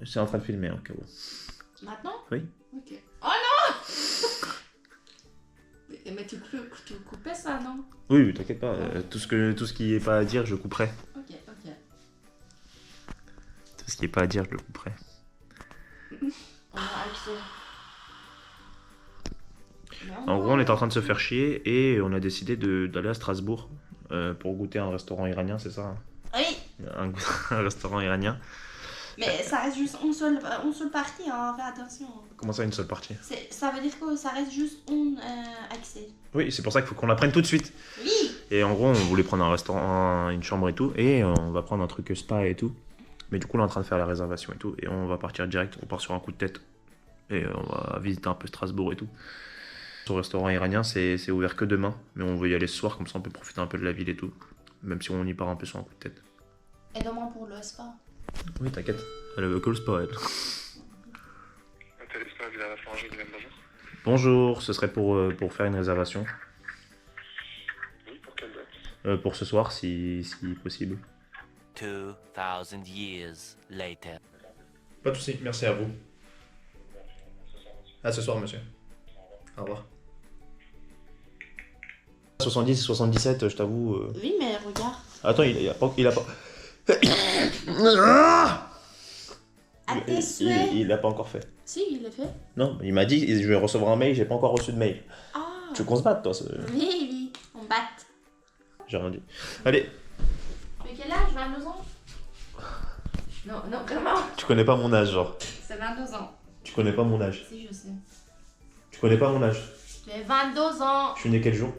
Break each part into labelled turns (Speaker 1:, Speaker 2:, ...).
Speaker 1: Je suis en train de filmer en cas où.
Speaker 2: Maintenant?
Speaker 1: Oui.
Speaker 2: Ok. Oh non! Mais tu coupais ça, non?
Speaker 1: Oui, oui, t'inquiète pas. Tout ce qui est pas à dire, je couperai.
Speaker 2: Ok, ok.
Speaker 1: Tout ce qui est pas à dire, je le couperai.
Speaker 2: On a accès.
Speaker 1: En gros, on est en train de se faire chier et on a décidé d'aller à Strasbourg pour goûter un restaurant iranien, c'est ça?
Speaker 2: Oui!
Speaker 1: Un restaurant iranien.
Speaker 2: Mais ça reste juste une seule partie, hein, fais attention.
Speaker 1: Comment ça, une seule partie?
Speaker 2: Ça veut dire que ça reste juste un accès.
Speaker 1: Oui, c'est pour ça qu'il faut qu'on la prenne tout de suite.
Speaker 2: Oui!
Speaker 1: Et en gros, on voulait prendre un restaurant, une chambre et tout, et on va prendre un truc spa et tout. Mais du coup, là, on est en train de faire la réservation et tout, et on va partir direct, on part sur un coup de tête. Et on va visiter un peu Strasbourg et tout. Au restaurant iranien, c'est ouvert que demain, mais on veut y aller ce soir, comme ça on peut profiter un peu de la ville et tout. Même si on y part un peu sur un coup de tête.
Speaker 2: Et demain pour le spa.
Speaker 1: Oui, t'inquiète, elle veut que le spa, elle. Bonjour, ce serait pour faire une réservation.
Speaker 3: Oui, pour quelle date?
Speaker 1: Pour ce soir, si possible.
Speaker 4: 2000 years later.
Speaker 1: Pas de soucis, merci à vous. À ce soir, monsieur. Au revoir. 70 et 77, je t'avoue.
Speaker 2: Oui, mais regarde.
Speaker 1: Attends, il a pas.
Speaker 2: À tes souhaits.
Speaker 1: Il l'a pas encore fait.
Speaker 2: Si, il l'a fait.
Speaker 1: Non, il m'a dit je vais recevoir un mail, j'ai pas encore reçu de mail.
Speaker 2: Ah.
Speaker 1: Tu veux qu'on se batte, toi?
Speaker 2: Oui, oui, on batte.
Speaker 1: J'ai rien dit. Allez.
Speaker 2: Mais quel âge? 22 ans? Non, non, vraiment.
Speaker 1: Tu connais pas mon âge, genre.
Speaker 2: C'est 22 ans.
Speaker 1: Tu connais pas mon âge.
Speaker 2: Si, je sais.
Speaker 1: Tu connais pas mon âge.
Speaker 2: Tu as 22 ans.
Speaker 1: Je suis né quel jour?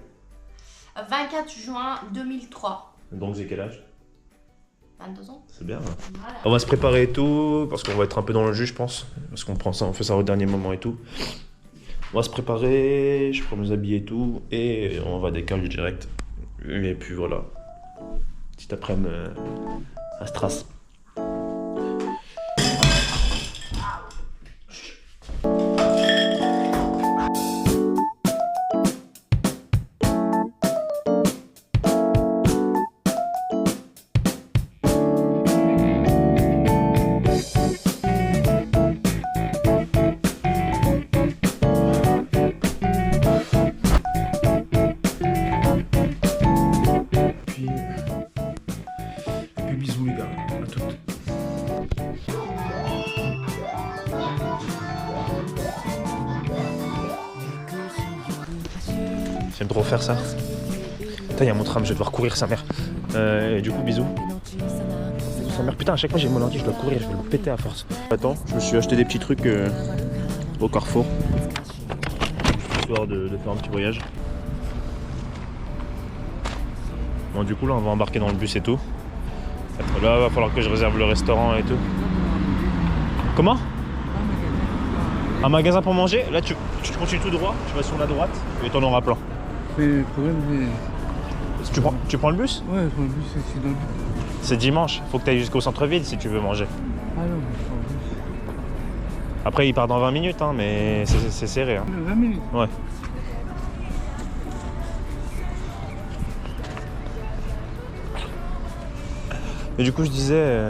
Speaker 2: 24 juin 2003.
Speaker 1: Donc j'ai quel âge?
Speaker 2: 22 ans.
Speaker 1: C'est bien.
Speaker 2: Voilà.
Speaker 1: On va se préparer et tout, parce qu'on va être un peu dans le jus, je pense. Parce qu'on prend ça, on fait ça au dernier moment et tout. On va se préparer, je prends mes habits et tout, et on va décaler direct. Et puis voilà. Petit après-midi à Stras. Puis bisous les gars, à toutes. J'aime trop faire ça. Putain, il y a mon tram, je vais devoir courir sa mère. Et du coup, bisous. Bisous sa mère. Putain, à chaque fois j'ai mon ordi, je dois courir, je vais le péter à force. Attends, je me suis acheté des petits trucs au Carrefour. Histoire de faire un petit voyage. Bon, du coup, là, on va embarquer dans le bus et tout. Là, va falloir que je réserve le restaurant et tout. Comment? Un magasin pour manger? Là, tu continues tout droit, tu vas sur la droite et t'en auras plein.
Speaker 5: Mais le problème, c'est...
Speaker 1: Tu prends le bus?
Speaker 5: Ouais, je prends le bus, c'est dans le bus.
Speaker 1: C'est dimanche, faut que tu ailles jusqu'au centre-ville si tu veux manger.
Speaker 5: Ah non, mais je prends le bus.
Speaker 1: Après, il part dans 20 minutes, hein, mais c'est serré. Hein.
Speaker 5: 20 minutes.
Speaker 1: Ouais. Et du coup, je disais...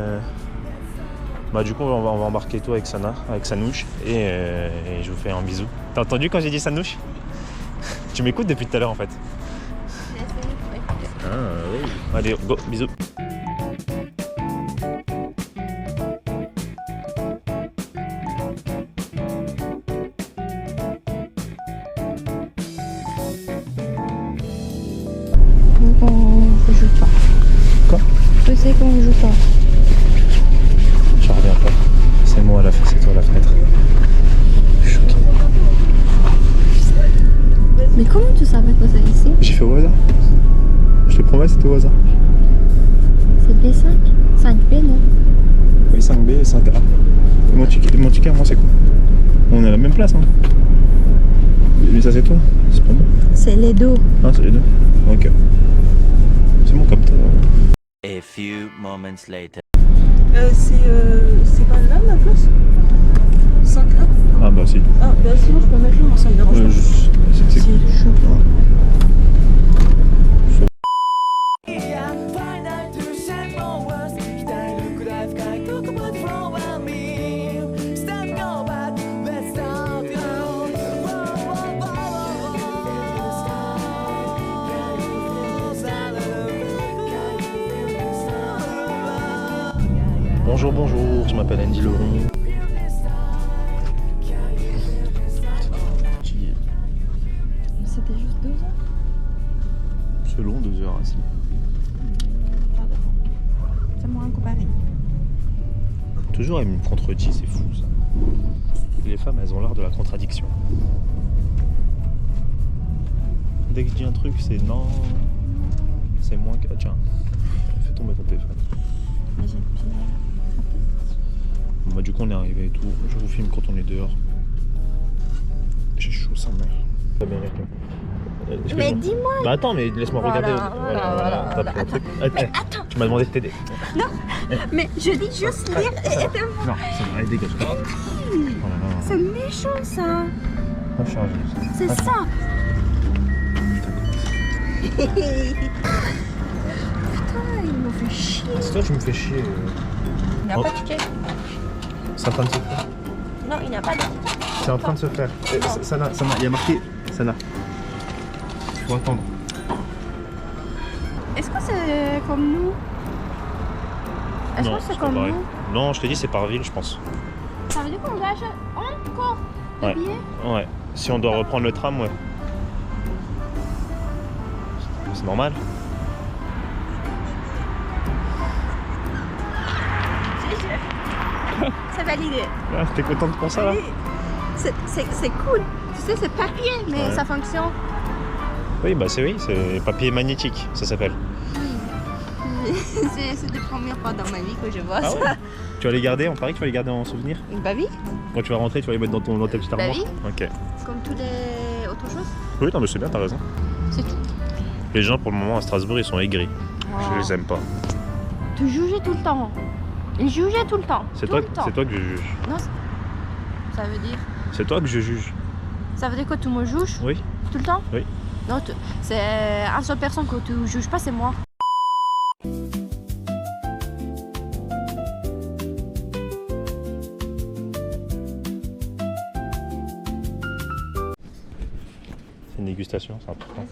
Speaker 1: Bah du coup, on va embarquer tout avec Sana, avec Sanouche, et je vous fais un bisou. T'as entendu quand j'ai dit Sanouche? Tu m'écoutes depuis tout à l'heure, en fait. Ah oui. Allez, go, bisous.
Speaker 6: Donc on joue pas.
Speaker 1: Quoi?
Speaker 6: Je sais qu'on joue pas.
Speaker 1: J'en reviens pas. C'est moi à la fenêtre, c'est toi à la fenêtre. Je suis choqué.
Speaker 6: Mais comment tu savais que c'est ici?
Speaker 1: J'ai fait au hasard. Je te promets, c'était au hasard.
Speaker 6: C'est B5? 5B, non?
Speaker 1: Oui, 5B et 5A. Mon ticket, moi, c'est quoi? On est à la même place, hein. Mais ça, c'est toi? C'est pas moi?
Speaker 6: C'est les deux.
Speaker 1: Ah, c'est les deux? Ok. C'est mon capteur.
Speaker 4: A few moments later.
Speaker 7: C'est pas là la place? 5A?
Speaker 1: Ah, bah, c'est tout.
Speaker 7: Ah, bah sinon je peux mettre là, moi ça me dérange pas.
Speaker 1: C'est
Speaker 7: Si, je suis pas.
Speaker 1: Bonjour, bonjour, je m'appelle Andy Leron.
Speaker 6: C'était juste 2 heures.
Speaker 1: C'est long, 2 heures ainsi.
Speaker 6: C'est moins comparé.
Speaker 1: Toujours elle me contredit, c'est fou ça. Les femmes, elles ont l'art de la contradiction. Dès que je dis un truc, c'est non, c'est moins que... Ah, tiens, fais tomber ton téléphone.
Speaker 6: Mais j'ai bien.
Speaker 1: Bon, bah, du coup, on est arrivé et tout. Je vous filme quand on est dehors. J'ai chaud, sa mère. Pas bien avec toi.
Speaker 6: Mais dis-moi.
Speaker 1: Bah attends, mais laisse-moi regarder.
Speaker 6: Voilà.
Speaker 1: T'as pris un truc. Attends. Tu m'as demandé de t'aider.
Speaker 6: Mais je dis juste lire et aide-moi.
Speaker 1: Non, c'est vrai, allez, dégage. Oh là là.
Speaker 6: C'est méchant ça.
Speaker 1: Pas chargé.
Speaker 6: C'est ça. Putain, il m'a fait chier.
Speaker 1: C'est toi qui me fais chier.
Speaker 6: Il n'a
Speaker 1: Oh.
Speaker 6: pas de ticket.
Speaker 1: C'est en train de se faire.
Speaker 6: Non, il n'a pas de.
Speaker 1: C'est en train de se faire. Sana, il y a marqué Sana. Il faut attendre.
Speaker 6: Est-ce que c'est comme nous? Est-ce
Speaker 1: Non,
Speaker 6: que c'est
Speaker 1: pas
Speaker 6: comme
Speaker 1: pareil.
Speaker 6: nous?
Speaker 1: Non, je t'ai dit, c'est par ville, je pense.
Speaker 6: Ça veut dire qu'on va acheter encore des
Speaker 1: Ouais.
Speaker 6: billets?
Speaker 1: Ouais. Si on doit reprendre le tram, ouais. C'est normal.
Speaker 6: C'est validé.
Speaker 1: Ah, t'es contente pour ça là?
Speaker 6: Oui. C'est cool. Tu sais, c'est papier, mais
Speaker 1: Ouais.
Speaker 6: ça fonctionne.
Speaker 1: Oui, bah c'est papier magnétique, ça s'appelle.
Speaker 6: C'est la première fois dans ma vie que je vois
Speaker 1: Ah
Speaker 6: ça.
Speaker 1: ouais? Tu vas les garder, on parie que tu vas les garder en souvenir?
Speaker 6: Bah oui,
Speaker 1: Quand tu vas rentrer, tu vas les mettre dans ta petite
Speaker 6: Bah
Speaker 1: armoire?
Speaker 6: oui.
Speaker 1: Ok.
Speaker 6: comme toutes les autres choses.
Speaker 1: Oui, non mais c'est bien, t'as raison.
Speaker 6: C'est tout.
Speaker 1: Les gens pour le moment à Strasbourg, ils sont aigris. Je les aime pas.
Speaker 6: Tu jugeais tout le temps. Ils jugeaient tout le temps.
Speaker 1: C'est
Speaker 6: tout
Speaker 1: toi,
Speaker 6: le temps.
Speaker 1: c'est toi que je juge.
Speaker 6: Non, ça veut dire.
Speaker 1: C'est toi que je juge.
Speaker 6: Ça veut dire que tu me juges
Speaker 1: Oui.
Speaker 6: tout le temps?
Speaker 1: Oui.
Speaker 6: Non, c'est une seule personne que tu juges pas, c'est moi.
Speaker 1: C'est une dégustation, c'est important.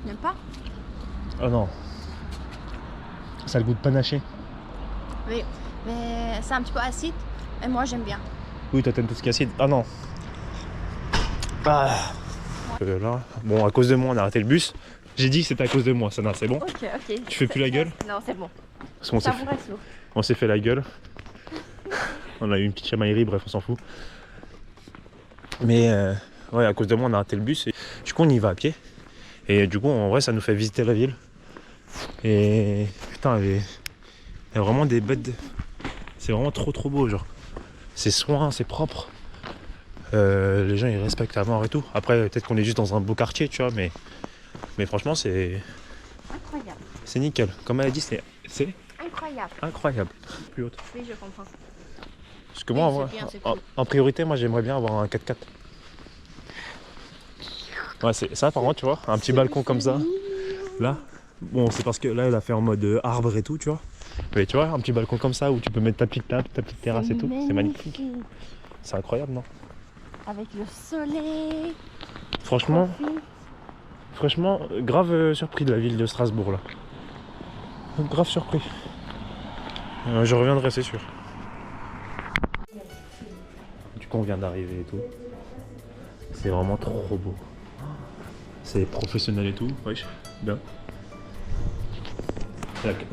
Speaker 6: N'aime pas?
Speaker 1: Oh non. Ça a le goût de panaché.
Speaker 6: Oui, mais c'est un petit peu acide. Et moi, j'aime bien.
Speaker 1: Oui, toi t'aimes tout ce qui est acide. Ah non. Ah. Là, bon, à cause de moi, on a arrêté le bus. J'ai dit que c'était à cause de moi, Sana, c'est bon?
Speaker 6: Ok.
Speaker 1: Tu fais plus la gueule?
Speaker 6: Non, c'est bon.
Speaker 1: Parce qu'on
Speaker 6: Ça
Speaker 1: s'est
Speaker 6: vous
Speaker 1: fait,
Speaker 6: reste lourd.
Speaker 1: on s'est fait la gueule. On a eu une petite chamaillerie, bref, on s'en fout. Mais ouais, à cause de moi, on a arrêté le bus. Et du coup, on y va à pied. Et du coup, en vrai, ça nous fait visiter la ville. Et putain, il y a vraiment des bêtes. C'est vraiment trop beau, genre. C'est soin, c'est propre. Les gens, ils respectent la mort et tout. Après, peut-être qu'on est juste dans un beau quartier, tu vois, mais franchement, c'est
Speaker 6: Incroyable.
Speaker 1: nickel. Comme elle a dit, c'est
Speaker 6: Incroyable.
Speaker 1: incroyable. Plus haute.
Speaker 6: Oui, je comprends.
Speaker 1: Parce que moi,
Speaker 6: Oui,
Speaker 1: en,
Speaker 6: c'est bien, c'est
Speaker 1: en-
Speaker 6: cool.
Speaker 1: en priorité, moi, j'aimerais bien avoir un 4x4. Ouais, c'est ça, par contre, tu vois, un petit balcon comme ça. Là, bon, c'est parce que là, elle a fait en mode arbre et tout, tu vois. Mais tu vois, un petit balcon comme ça où tu peux mettre ta petite table, ta petite terrasse et tout. C'est magnifique. C'est incroyable, non?
Speaker 6: Avec le soleil.
Speaker 1: Franchement, grave surpris de la ville de Strasbourg, là. Grave surpris. Je reviendrai, c'est sûr. Du coup, on vient d'arriver et tout. C'est vraiment trop beau. C'est professionnel et tout. Wesh, bien.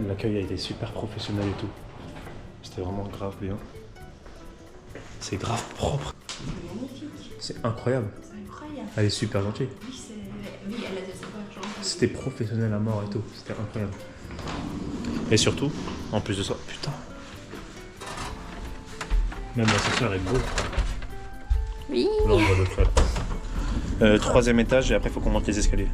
Speaker 1: L'accueil a été super professionnel et tout. C'était vraiment grave bien. C'est grave propre. C'est incroyable. Elle est super gentille.
Speaker 2: Oui, elle a des super gentille.
Speaker 1: C'était professionnel à mort et tout. C'était incroyable. Et surtout, en plus de ça, putain. Même l'ascenseur est beau.
Speaker 6: Oui.
Speaker 1: Là, on voit l'autre fois. 3e étage et après, il faut qu'on monte les escaliers.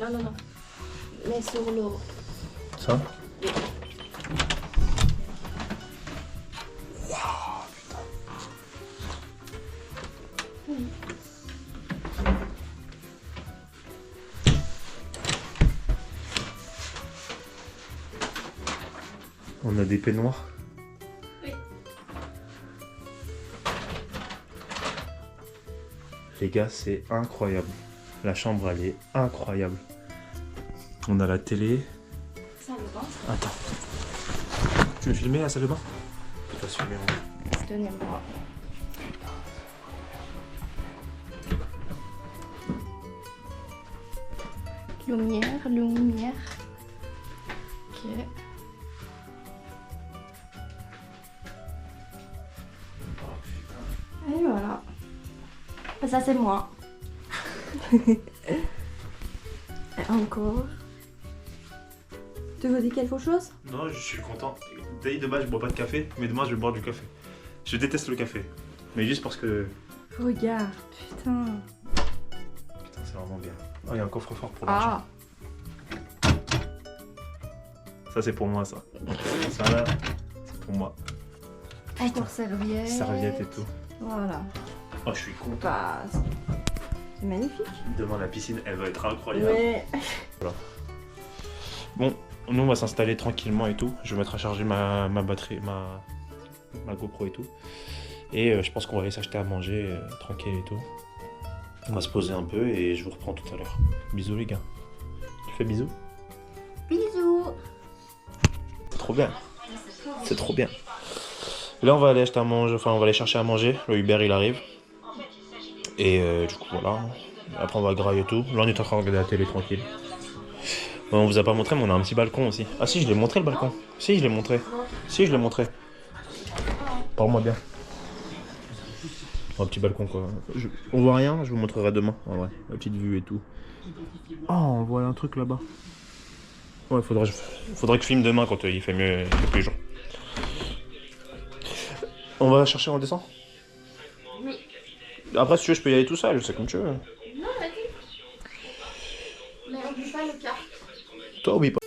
Speaker 6: Non. Mais sur l'eau.
Speaker 1: Ça? On a des peignoirs.
Speaker 2: Oui.
Speaker 1: Les gars, c'est incroyable. La chambre, elle est incroyable. On a la télé.
Speaker 2: Ça le bain.
Speaker 1: Attends. Tu veux filmer la salle de bain? Je vais pas filmer.
Speaker 6: Donnez-moi. Lumière. Ok. Et voilà. Ça c'est moi. Et encore. Tu veux dire quelque chose?
Speaker 1: Non, je suis content. D'ailleurs, de base, je bois pas de café, mais demain, je vais boire du café. Je déteste le café. Mais juste parce que...
Speaker 6: Regarde, putain.
Speaker 1: Putain, c'est vraiment bien. Oh, il y a un coffre-fort pour l'argent.
Speaker 6: Ah.
Speaker 1: Ça, c'est pour moi, ça. Ça, là, c'est pour moi.
Speaker 6: Encore serviette.
Speaker 1: Serviette et tout.
Speaker 6: Voilà.
Speaker 1: Oh, je suis content.
Speaker 6: Bah, c'est magnifique.
Speaker 1: Demain, la piscine, elle va être incroyable.
Speaker 6: Mais...
Speaker 1: Bon, nous, on va s'installer tranquillement et tout. Je vais mettre à charger ma batterie, ma GoPro et tout. Et je pense qu'on va aller s'acheter à manger tranquille et tout. On va se poser un peu et je vous reprends tout à l'heure. Bisous, les gars. Tu fais bisous?
Speaker 6: Bisous.
Speaker 1: C'est trop bien. C'est trop bien. Là, on va aller acheter à manger, enfin, on va aller chercher à manger. Le Uber, il arrive. Et du coup, voilà. Après, on va grailler et tout. Là, on est en train de regarder la télé tranquille. Bon, on vous a pas montré, mais on a un petit balcon aussi. Ah si, je l'ai montré le balcon. Si, je l'ai montré. Si, je l'ai montré. Parle-moi bien. Un petit balcon, quoi. On voit rien, je vous montrerai demain. En vrai, la petite vue et tout. Oh, on voit un truc là-bas. Ouais, faudrait que je filme demain quand il fait mieux, il fait plus jour. On va chercher, on descend?
Speaker 2: Oui.
Speaker 1: Après, si tu veux, je peux y aller tout seul, c'est comme tu veux.
Speaker 2: Non, vas-y. Mais oublie pas le cas.
Speaker 1: Toi, oublie pas.